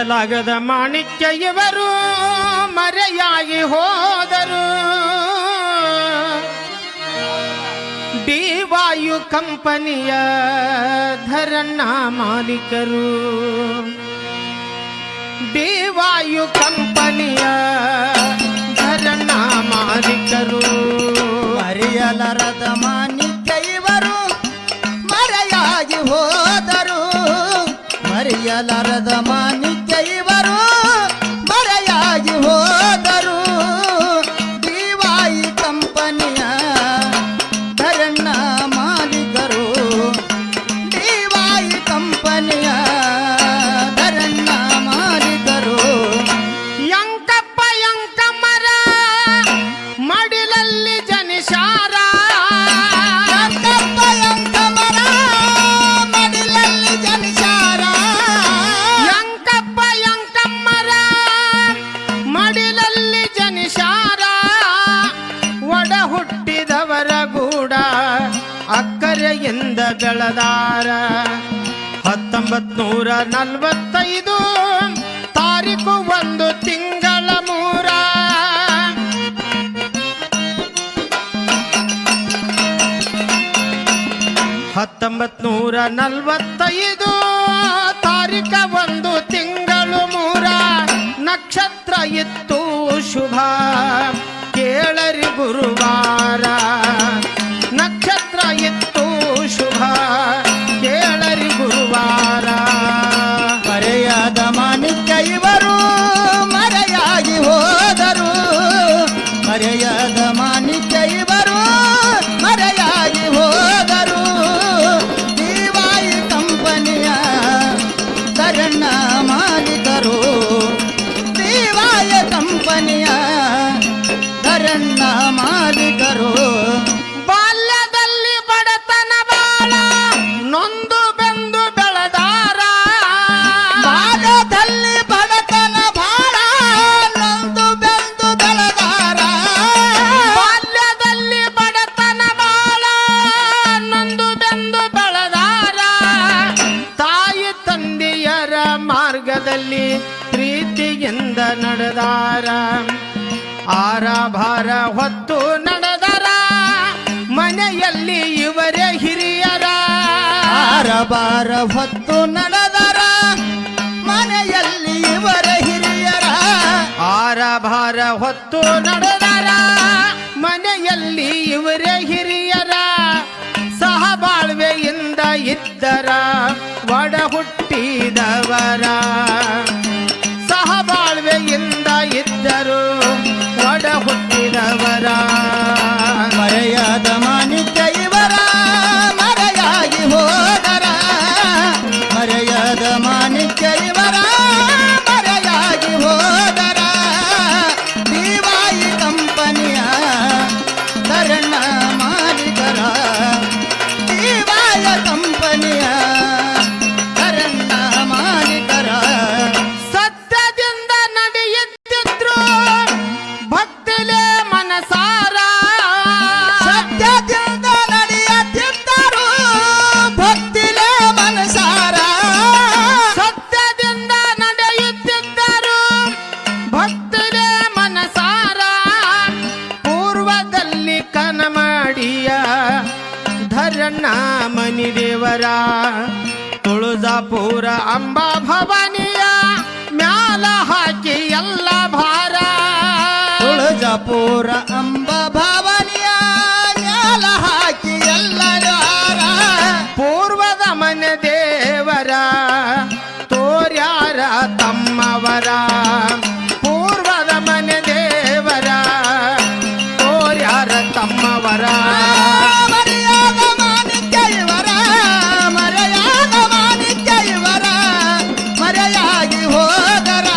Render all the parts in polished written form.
ಮರೆಯಲಾಗದ ಮಾಣಿಕ್ಯ ಇವರು ಮರೆಯಾಗಿ ಹೋದರು. ಡಿ ವಾಯು ಕಂಪನಿಯ ಧರಣ್ಣ ಮಾಲೀಕರು. ಡಿ ವಾಯು ಕಂಪನಿಯ ಧರಣ್ಣ ಮಾಲೀಕರು. ಮರೆಯಲಾರದ ಮಾಣಿಕ್ಯ ಇವರು ಮರೆಯಾಗಿ ಹೋದರು. ಮರೆಯಲಾರದ ಮಾಣಿಕ್ಯ ಇವರು ಮರೆಯಾಗಿ ಹೋದರು. ದಿವಾಯಿ ಕಂಪನಿಯ ಧರಣ್ಣ ಮಾಲೀಕರು. ದಿವಾಯಿ ಕಂಪನಿಯ ಧರಣ್ಣ ಮಾಲೀಕರು. ಯಂಕಪ್ಪ ಯಂಕಮ್ಮರ ಮಡಿಲಲ್ಲಿ ಜನಿಸಾರ. ಯಂಕಪ್ಪ ಯಂಕಮ್ಮರ ಮಡಿಲಲ್ಲಿ ಜನಿಸಾರ. ಯಂಕಪ್ಪ ಯಂಕಮ್ಮರ ಮಡಿಲಲ್ಲಿ ಜನಿಸಾರ. ಒಡ ಹುಟ್ಟಿದವರ ಗೂಡ ಅಕ್ಕರೆಯಿಂದ ಬೆಳೆದಾರ. 1945 ತಾರೀಕು 1 ತಿಂಗಳ 3. 1945 ತಾರೀಕ 1 ತಿಂಗಳು 3. ನಕ್ಷತ್ರ ಇತ್ತು ಶುಭ ಕೇಳರಿ ಗುರುವಾರ. ನಕ್ಷತ್ರ ಇತ್ತು ಶುಭ ಕೇಳರಿ ಗುರುವಾರ. ಮರೆಯಾದ ಮಾಣಿಕ್ಯ ಇವರು ಮರೆಯಾಗಿ ಹೋದರು. ಮರೆಯಾದ ಮಾಣಿಕ್ಯ ಇವರು ಮರೆಯಾಗಿ ಹೋದರು. ದಿವಾಯಿ ಕಂಪನಿಯ ಧರಣ್ಣ ಮಾಲೀಕರು. ದಿವಾಯಿ ಕಂಪನಿಯ ಧರಣ್ಣ ಮಾಲೀಕರು. ಬಾಲ್ಯದಲ್ಲಿ ಬಡತನ ಬಾಳ ನೊಂದು ಬೆಂದು ಬೆಳೆದಾರ. ಬಾಲ್ಯದಲ್ಲಿ ಬಡತನ ಬಾಳ ನೊಂದು ಬೆಂದು ಬೆಳೆದಾರ. ಬಾಲ್ಯದಲ್ಲಿ ಬಡತನ ಬಾಳ ನೊಂದು ಬೆಂದು ಬೆಳೆದಾರ. ತಾಯಿ ತಂದೆಯರ ಮಾರ್ಗದಲ್ಲಿ ಪ್ರೀತಿಯಿಂದ ನಡೆದಾರ. ಆರ ಭಾರ ಹೊತ್ತು ನಡೆದರ ಮನೆಯಲ್ಲಿ ಇವರೇ ಹಿರಿಯರ. ಆರಬಾರ ಹೊತ್ತು ನಡೆದರ ಮನೆಯಲ್ಲಿ ಇವರ ಹಿರಿಯರ. ಆರ ಭಾರ ಹೊತ್ತು ನಡೆದರ ಮನೆಯಲ್ಲಿ ಇವರೇ ಹಿರಿಯರ. ಸಹಬಾಳ್ವೆಯಿಂದ ಇದ್ದರ ಒಡ ಹುಟ್ಟಿದವರ. ಸಹಬಾಳ್ವೆಯಿಂದ ಇದ್ದರು ಒಡ ಹುಟ್ಟಿದವರ. ಮರೆಯಾದ ಮಾಣಿಕ್ಯ ಇವರ ಮರೆಯಾಗಿ ಹೋದರ. ಮರೆಯಾದ ಮಾಣಿಕ್ಯ ಇವರ ಮರೆಯಾಗಿ ಹೋದರ. ದಿವಾಯಿ ಕಂಪನಿಯ ಧರಣ್ಣ ಮಾಲೀಕರ. ದಿವಾಯ ಕಂಪನಿಯ ಧರಣ್ಣ ಮಾಲೀಕರ. ಸತ್ಯದಿಂದ ನಡೆಯುತ್ತಿದ್ರು ಭಕ್ತಿಲೇ ಮನಸಾರ. ಸತ್ಯದಿಂದ ನಡೆಯುತ್ತಿದ್ದರು ಭಕ್ತಿಲೇ ಮನಸಾರ. ಸತ್ಯದಿಂದ ನಡೆಯುತ್ತಿದ್ದರು ಭಕ್ತಿಲೇ ಮನಸಾರ. ಪೂರ್ವದಲ್ಲಿ ಕನಮಾಡಿಯ ಧರಣ್ಣ ಮನಿ ದೇವರ. ತುಳಜಾಪುರ ಅಂಬಾ ಭವಾನಿಯ ಮ್ಯಾಲ ಹಾಕಿ ಎಲ್ಲ ಭಾರ. ತುಳಜಾಪುರ ಅಂಬ ಭವಾನಿಯ ಮ್ಯಾಲ ಹಾಕಿ ಎಲ್ಲರ. ಪೂರ್ವದ ಮನೆ ದೇವರ ತೋರ್ಯಾರ ತಮ್ಮವರ. ಪೂರ್ವದ ಮನೆ ದೇವರ ತೋರ್ಯಾರ ತಮ್ಮವರ. ಮರೆಯಾದ ಮಾಣಿಕ್ಯ ಇವರ ಮರೆಯಾದ ಮಾಣಿಕ್ಯ ಇವರ ಮರೆಯಾಗಿ ಹೋದರ.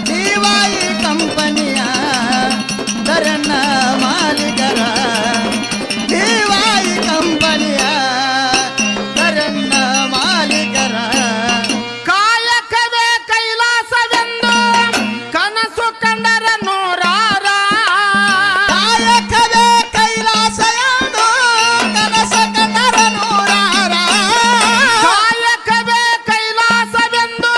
ದಿವಾಯಿ ಕಂಪನಿಯ ಧರಣ್ಣ ಮಾಲೀಕರ. ದಿವಾಯಿ ಕಂಪನಿಯ ಧರಣ್ಣ ಮಾಲೀಕರ. ಕಾಯಕವೇ ಕೈಲಾಸವೆಂದು ಕನಸು ಕಂಡರ ನೂರಾರ. ಕಾಯಕವೇ ಕೈಲಾಸ ಎಂದು ಕನಸ ಕಂಡರ ನೂರಾರ. ಕಾಯಕವೇ ಕೈಲಾಸವೆಂದು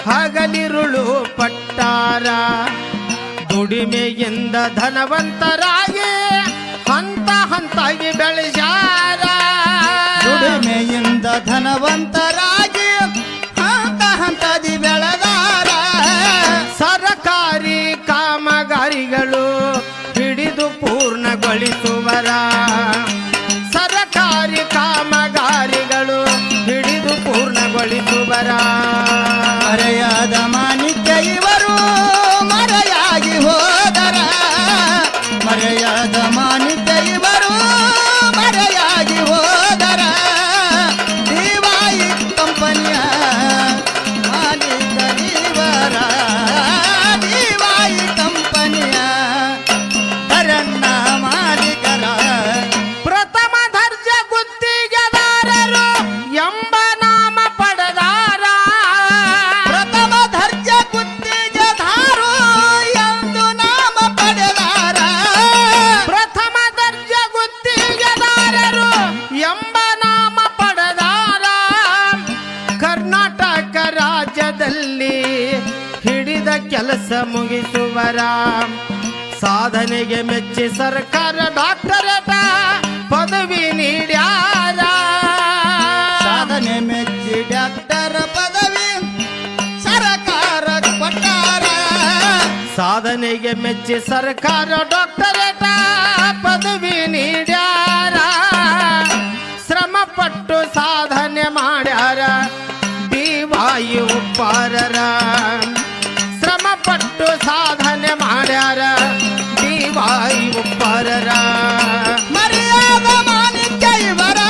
ಹಗಲಿರುಳು ಪಟ್ಟಾರ. ದುಡಿಮೆಯಿಂದ ಧನವಂತರಾಗಿ ಹಂತ ಹಂತಾಗಿ ಬೆಳೆಸ್ಯಾರ. ದುಡಿಮೆಯಿಂದ ಧನವಂತರಾಗಿ ಹಂತ ಹಂತದಿ ಬೆಳೆದಾರ. ಸರಕಾರಿ ಕಾಮಗಾರಿಗಳು ಹಿಡಿದು ಪೂರ್ಣಗೊಳಿಸುವರ. ಸರಕಾರಿ ಕಾಮಗಾರಿಗಳು ಹಿಡಿದು ಪೂರ್ಣಗೊಳಿಸುವರ. ಮರೆಯಾದ ಮಾಣಿಕ್ಯ ಇವರು ಮರೆಯಾಗಿ ಹೋದರ. ಮರೆಯಾದ ಮಾಣಿಕ್ಯ ಇವರು ಮರೆಯಾಗಿ ಹೋದರ. ದಿವಾಯಿ ಕಂಪನಿಯ ಮಾಲೀಕರಿವರ. ದಿವಾಯಿ ಕಂಪನಿಯ ಧರಣ್ಣ ಮಾಲೀಕರ. ಪ್ರಥಮ ದರ್ಜೆ ಗುತ್ತಿಗೆದಾರರು ಎಂಬ ನಾಮ ಪಡೆದಾರ. ಪ್ರಥಮ ದರ್ಜೆ ಗುತ್ತಿಗೆದಾರು ಎಂದು ನಾಮ ಪಡೆದಾರ. ಪ್ರಥಮ ದರ್ಜೆ ಗುತ್ತಿಗೆದಾರರು ಎಂಬ ನಾಮ ಪಡೆದಾರ. ಕರ್ನಾಟಕ ರಾಜ್ಯದಲ್ಲಿ ಹಿಡಿದ ಕೆಲಸ ಮುಗಿಸುವರ. ಸಾಧನೆಗೆ ಮೆಚ್ಚಿ ಸರ್ಕಾರ ಡಾಕ್ಟರೇಟ ಪದವಿ ನೀಡ್ಯಾರ. ಸಾಧನೆ ಮೆಚ್ಚಿ ಡಾಕ್ಟರ್ ಪದವಿ ಸರಕಾರ ಕೊಟ್ಟಾರ. ಸಾಧನೆಗೆ ಮೆಚ್ಚಿ ಸರ್ಕಾರ ಡಾಕ್ಟರೇಟ ಪದವಿ ನೀಡ್ಯಾರ. ಶ್ರಮ ಪಟ್ಟು ಸಾಧನೆ ಮಾಡ್ಯಾರ ಡಿ.ವೈ. ಉಪ್ಪಾರರ. ಶ್ರಮ ಪಟ್ಟು ಸಾಧನೆ ಮಾಡ್ಯಾರ ಡಿ.ವೈ. ಉಪ್ಪಾರರ. ಮರೆಯಾದ ಮಾಣಿಕ್ಯ ಇವರ.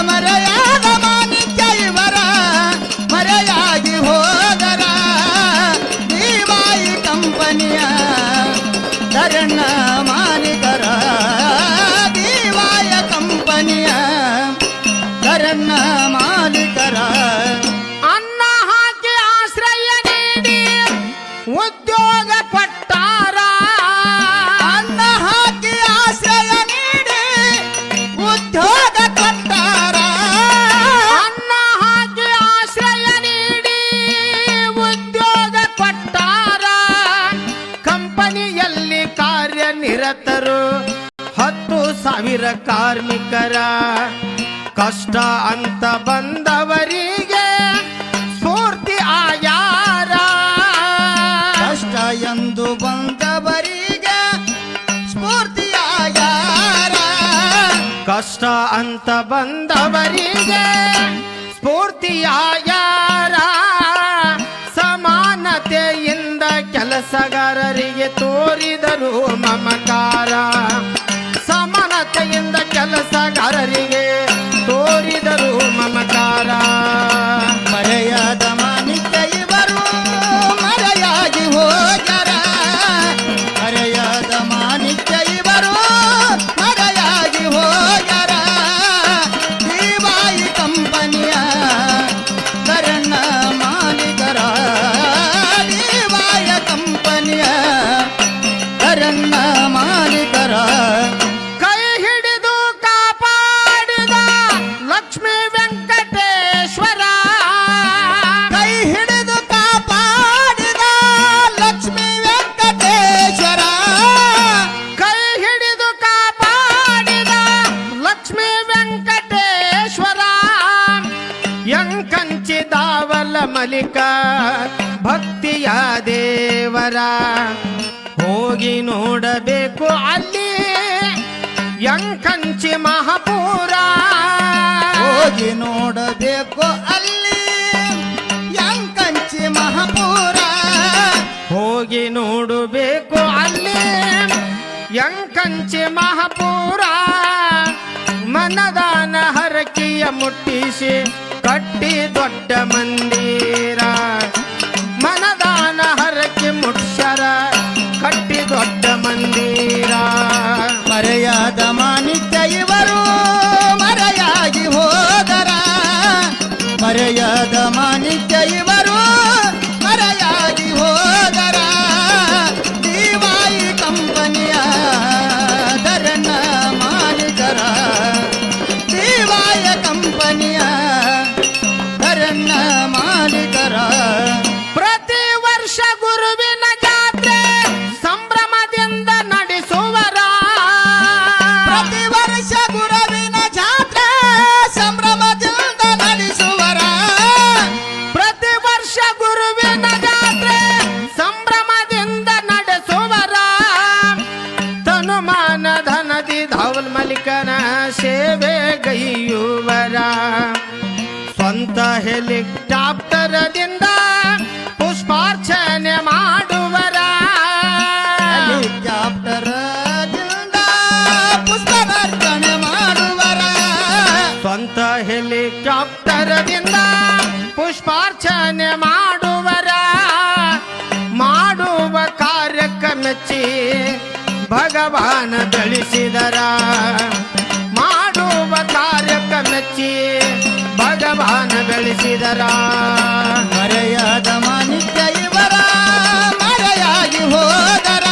ಮರೆಯಾದ ಮಾಣಿಕ್ಯ ಇವರ ಮರೆಯಾಗಿ ಹೋದರ. ದಿವಾಯಿ ಕಂಪನಿಯ ಧರಣ್ಣ ಮಾಲೀಕರ. ದಿವಾಯ ಕಂಪನಿಯ ಧರಣ್ಣ ಮಾಲೀಕರ. ಅನ್ನ ಹಾಕಿ ಆಶ್ರಯ ನೀಡಿ ಉದ್ಯೋಗ ಕೊಟ್ಟಾರ. ಅನ್ನ ಹಾಕಿ ಆಶ್ರಯ ನೀಡಿ ಉದ್ಯೋಗ ಕೊಟ್ಟಾರ. ಅನ್ನ ಹಾಕಿ ಆಶ್ರಯ ನೀಡಿ ಉದ್ಯೋಗ ಕೊಟ್ಟಾರ. ಕಂಪನಿಯಲ್ಲಿ ಕಾರ್ಯನಿರತರು 10,000 ಕಾರ್ಮಿಕರ. ಕಷ್ಟ ಅಂತ ಬಂದವರಿಗೆ ಸ್ಫೂರ್ತಿ ಆಯಾರ. ಕಷ್ಟ ಎಂದು ಬಂದವರಿಗೆ ಸ್ಫೂರ್ತಿಯಾಗ್ಯಾರ. ಕಷ್ಟ ಅಂತ ಬಂದವರಿಗೆ ಸ್ಫೂರ್ತಿಯಾಯಾರ. ಸಮಾನತೆಯಿಂದ ಕೆಲಸಗಾರರಿಗೆ ತೋರಿದರು ಮಮಕಾರ. ಸಮಾನತೆಯಿಂದ ಕೆಲಸಗಾರರಿಗೆ ತೋರಿದರು ಮಮಕಾರ. ಮರೆಯಾದ ಮಾಣಿಕ್ಯ ಇವರು ಮರೆಯಾಗಿ ಹೋಗ್ಯಾರ. ಮರೆಯಾದ ಮಾಣಿಕ್ಯ ಇವರು ಮರೆಯಾಗಿ ಹೋಗ್ಯಾರ. ದಿವಾಯಿ ಕಂಪನಿಯ ಧರಣ್ಣ ಮಾಲೀಕರ. ದಿವಾಯ ಕಂಪನಿಯ ಧರಣ್ಣ ಮಾಲೀಕರ. ಕೈ ಹಿಡಿದು ಕಾಪಾಡಿದ ಲಕ್ಷ್ಮೀ ವೆಂಕಟೇಶ್ವರ. ಕೈ ಹಿಡಿದು ಕಾಪಾಡಿದ ಲಕ್ಷ್ಮೀ ವೆಂಕಟೇಶ್ವರ. ಕೈ ಹಿಡಿದು ಕಾಪಾಡಿದ ಲಕ್ಷ್ಮೀ ವೆಂಕಟೇಶ್ವರ. ಯಂಕಂಚಿದಾವಲ ಮಲಿಕ ಭಕ್ತಿಯ ದೇವರ. ಹೋಗಿ ನೋಡಬೇಕು ಅಲ್ಲಿ ಯಂಕಂಚಿ ಮಹಾಪುರ. ಹೋಗಿ ನೋಡಬೇಕು ಅಲ್ಲಿ ಯಂಕಂಚಿ ಮಹಾಪುರ. ಹೋಗಿ ನೋಡಬೇಕು ಅಲ್ಲಿ ಯಂಕಂಚಿ ಮಹಾಪುರ. ಮನದಾನ ಹರಕೆಯ ಮುಟ್ಟಿಸಿ ಕಟ್ಟಿ ದೊಡ್ಡ ಮಂದಿರ. ಮನದಾನ ಹರಕೆ ಮುಟ್ಸರ ಕಟ್ಟಿ ದೊಡ್ಡ ಮಂದಿರ. ಮರೆಯಾದ ಮಾಣಿಕ್ಯ ಇವರು ಮರೆಯಾಗಿ ಹೋದರ. ಮರೆಯಾದ ಮಾಣಿಕ್ಯ ಇವರು ಮರೆಯಾಗಿ ಹೋದರ. ದಿವಾಯಿ ಕಂಪನಿಯ ಧರಣ್ಣ ಮಾಲೀಕರ. ದಿವಾಯ ಕಂಪನಿಯ ಧರಣ್ಣ ಮಾಲೀಕರ. ಮಾಲೀಕನ ಸೇವೆಗೈಯುವರ ಸ್ವಂತ ಹೆಲಿಕಾಪ್ಟರದಿಂದ ಪುಷ್ಪಾರ್ಚನೆ ಮಾಡುವರ ಹೆಲಿಕಾಪ್ಟರದಿಂದ ಪುಷ್ಪಾರ್ಚನೆ ಮಾಡುವರ ಸ್ವಂತ ಹೆಲಿಕಾಪ್ಟರದಿಂದ ಪುಷ್ಪಾರ್ಚನೆ ಮಾಡುವರ ಮಾಡುವ ಕಾರ್ಯಕ್ಕೆ ಮೆಚ್ಚಿ ಭಗವಾನ ಬೆಳೆಸಿದರ ಮಾಡುವ ಕಾರ್ಯಕ್ಕೆ ಮೆಚ್ಚಿ ಭಗವಾನ ಬೆಳೆಸಿದರ ಮರೆಯಾದ ಮಾಣಿಕ್ಯ ಇವರ ಮರೆಯಾಗಿ ಹೋದರ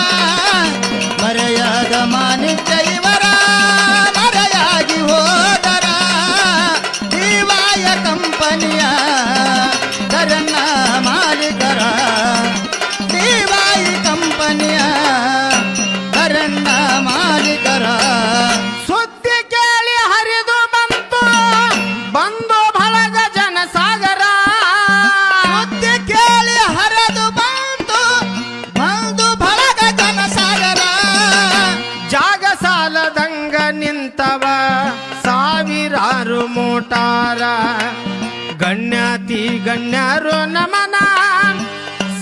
ಮರೆಯಾದ ಮಾಣಿಕ್ಯ ಇವರ ಮರೆಯಾಗಿ ಹೋದರ ದಿವಾಯ ಕಂಪನಿಯ ದರನ್ನ ಮಾಲೀಕರ ದಿವಾಯಿ ಕಂಪನಿಯ ದರನ್ನ ಮಾಲೀಕರ ಸುದ್ದಿ ಕೇಳಿ ಹರಿದು ಬಂತು ಬಂದು ಬಳಗ ಜನಸಾಗರ ಸುದ್ದಿ ಕೇಳಿ ಹರಿದು ಬಂತು ಬಂದು ಬಳಗ ಜನಸಾಗರ ಜಾಗ ಸಾಲದಂಗ ನಿಂತವ ಸಾವಿರಾರು ಮೋಟಾರ ಗಣ್ಯಾತಿ ಗಣ್ಯರು ನಮನ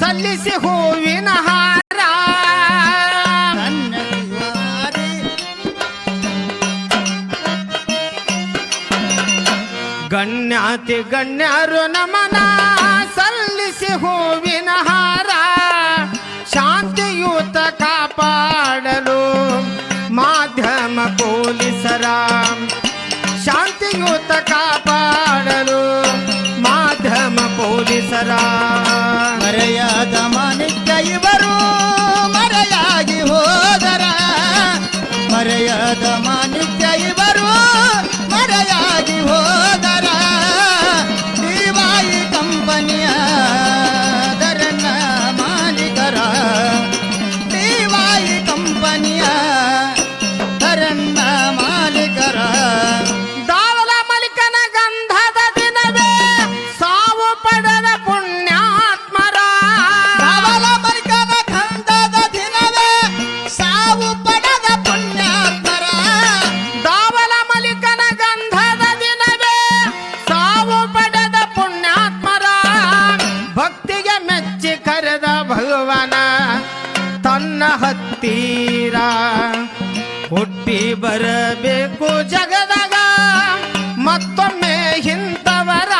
ಸಲ್ಲಿಸಿ ಹೂವಿನ ಹಾರ ಕನ್ನಡಿವಾರಿ ಗಣ್ಯಾತಿ ಗಣ್ಯರು ನಮನ ಸಲ್ಲಿಸಿ ಹೂವಿನ ಹಾರ ಶಾಂತಿಯುತ ಕಾಪಾಡಲು ಮಾಧ್ಯಮ ಪೊಲೀಸರ ಶಾಂತಿಯುತ ಕಾಪಾಡಲು ಮಾಧ್ಯಮ ಪೊಲೀಸರ ಮರೆಯಾದ ಮಾಣಿಕ್ಯ ಇವರು ಮರೆಯಾಗಿ ಹೋದರ ಮರೆಯಾದ ಮಾಣಿಕ್ಯ ಇವರು ಮರೆಯಾಗಿ ಹೋದರ ದಿವಾಯಿ ಕಂಪನಿಯ ದರನ್ನ ಮಾಲೀಕರ ದಿವಾಯಿ ಕಂಪನಿಯ ದರನ್ನ ಮಾಲೀಕರ ದಾವಲ ಮಲಿಕನ ಗಂಧದ ದಿನವೇ ಸಾವು ಪಡೆದ ಪುಣ್ಯಾತ್ಮರ ದಾವಲ ಮಲಿಕನ ಗಂಧದ ದಿನವೇ ಸಾವು ಪಡೆದ ಪುಣ್ಯಾತ್ಮರ ದಾವಲ ಮಲಿಕನ ಗಂಧದ ದಿನವೇ ಸಾವು ಪಡೆದ ಪುಣ್ಯಾತ್ಮರ ಭಕ್ತಿಗೆ ಮೆಚ್ಚಿ ಕರೆದ ಭಗವನ ತನ್ನ ಹತ್ತೀರ ಹುಟ್ಟಿ ಬರಬೇಕು ಜಗದಾಗ ಮತ್ತೊಮ್ಮೆ ಹಿಂತವರ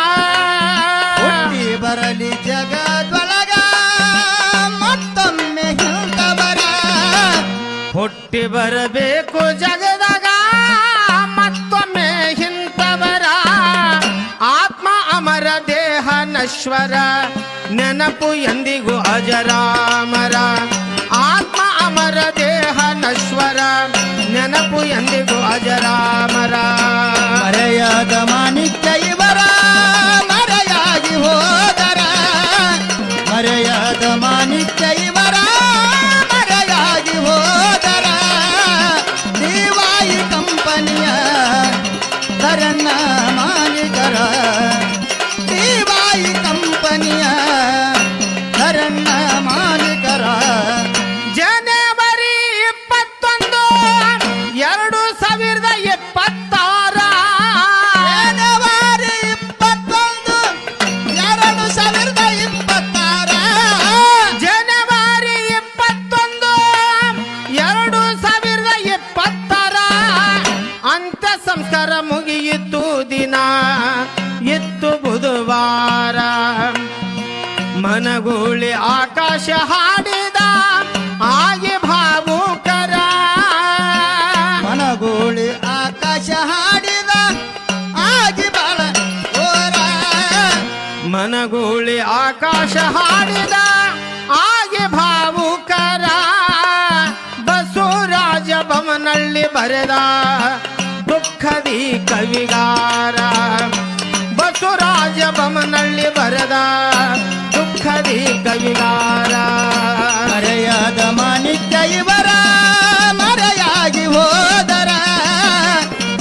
ಹುಟ್ಟಿ ಬರಲಿ ಜಗದೊಳಗ ಮತ್ತೊಮ್ಮೆ ಹಿಂದವರ ಹುಟ್ಟಿ ಬರಬೇಕು ಜಗದಾಗ ಮತ್ತೊಮ್ಮೆ ಹಿಂತವರ ಆತ್ಮ ಅಮರ ದೇಹ ನಶ್ವರ ನೆನಪು ಎಂದಿಗೂ ಅಜರಾಮರ ಆತ್ಮ ಅಮರ ದೇಹ ನಶ್ವರ ನೆನಪು ಎಂದಿಗೂ ಅಜರಾಮರ ಮರೆಯಾದ ಮಾಣಿಕ್ಯ ಇವರ ಮರೆಯಾಗಿ ಹೋದರ ಮರೆಯಾದ ಮಾಣಿಕ್ಯ ಇವರ ಮರೆಯಾಗಿ ಹೋದರ ದಿವಾಯಿ ಕಂಪನಿಯ ದರನ್ನ ಮಾಲೀಕರ ದಿವಾಯಿ ಕಂಪನಿಯ ದರನ್ನ ಮಾಲೀಕರ ಜನವರಿ 21 2026 ಜನವರಿ 21 2026 ಜನವರಿ 21 2026 ಅಂತ್ಯ ಸಂಸ್ಕಾರ ಮುಗಿಯಿತು ದಿನ ಇತ್ತು ಬುಧವಾರ ಮನಗೂಳಿ ಆಕಾಶ ಹಾಡಿದ ಆಗಿ ಭಾವುಕರ ಮನಗೂಳಿ ಆಕಾಶ ಹಾಡಿದ ಆಗಿ ಬಾಳ ಓರ ಮನಗೂಳಿ ಆಕಾಶ ಹಾಡಿದ ಆಗಿ ಭಾವುಕರ ಬಸವರಾಜ ಬೊಮ್ಮನಳ್ಳಿ ಬರೆದ ದುಃಖದಿ ಕವಿಗಾರ ಬಸವರಾಜ ಬೊಮ್ಮನಳ್ಳಿ ಬರೆದ ದುಃಖದಿ ಕವಿಗಾರ ಮರೆಯಾದ ಮಾಣಿಕ್ಯ ಇವರ ಮರೆಯಾಗಿ ಹೋದರ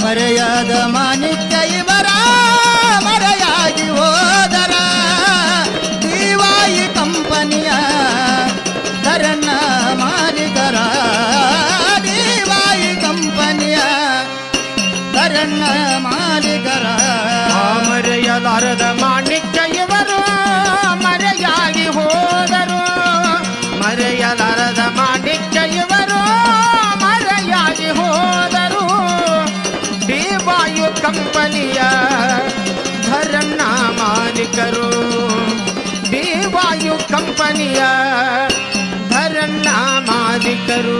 ಮರೆಯಾದ ಮಾಣಿಕ್ಯ ಇವರ ಮರೆಯಾಗಿ ಹೋದರ ದಿವಾಯಿ ಕಂಪನಿಯ ದರನ್ನ ಮಾಲೀಕರ ದಿವಾಯಿ ಕಂಪನಿಯ ಧರಣ್ಣ ಮಾಲೀಕರ ಮರೆಯಲಾರದ ಮಾಣಿಕ್ಯ ಇವರು ಮರೆಯಾಗಿ ಹೋದರು ಮರೆಯಲಾರದ ಮಾಣಿಕ್ಯ ಇವರು ಮರೆಯಾಗಿ ಹೋದರು ಡಿ ವಾಯು ಕಂಪನಿಯ ಧರಣ್ಣ ಮಾಲೀಕರು ಡಿ ವಾಯು ಕಂಪನಿಯ ಧರಣ್ಣ ಮಾಲೀಕರು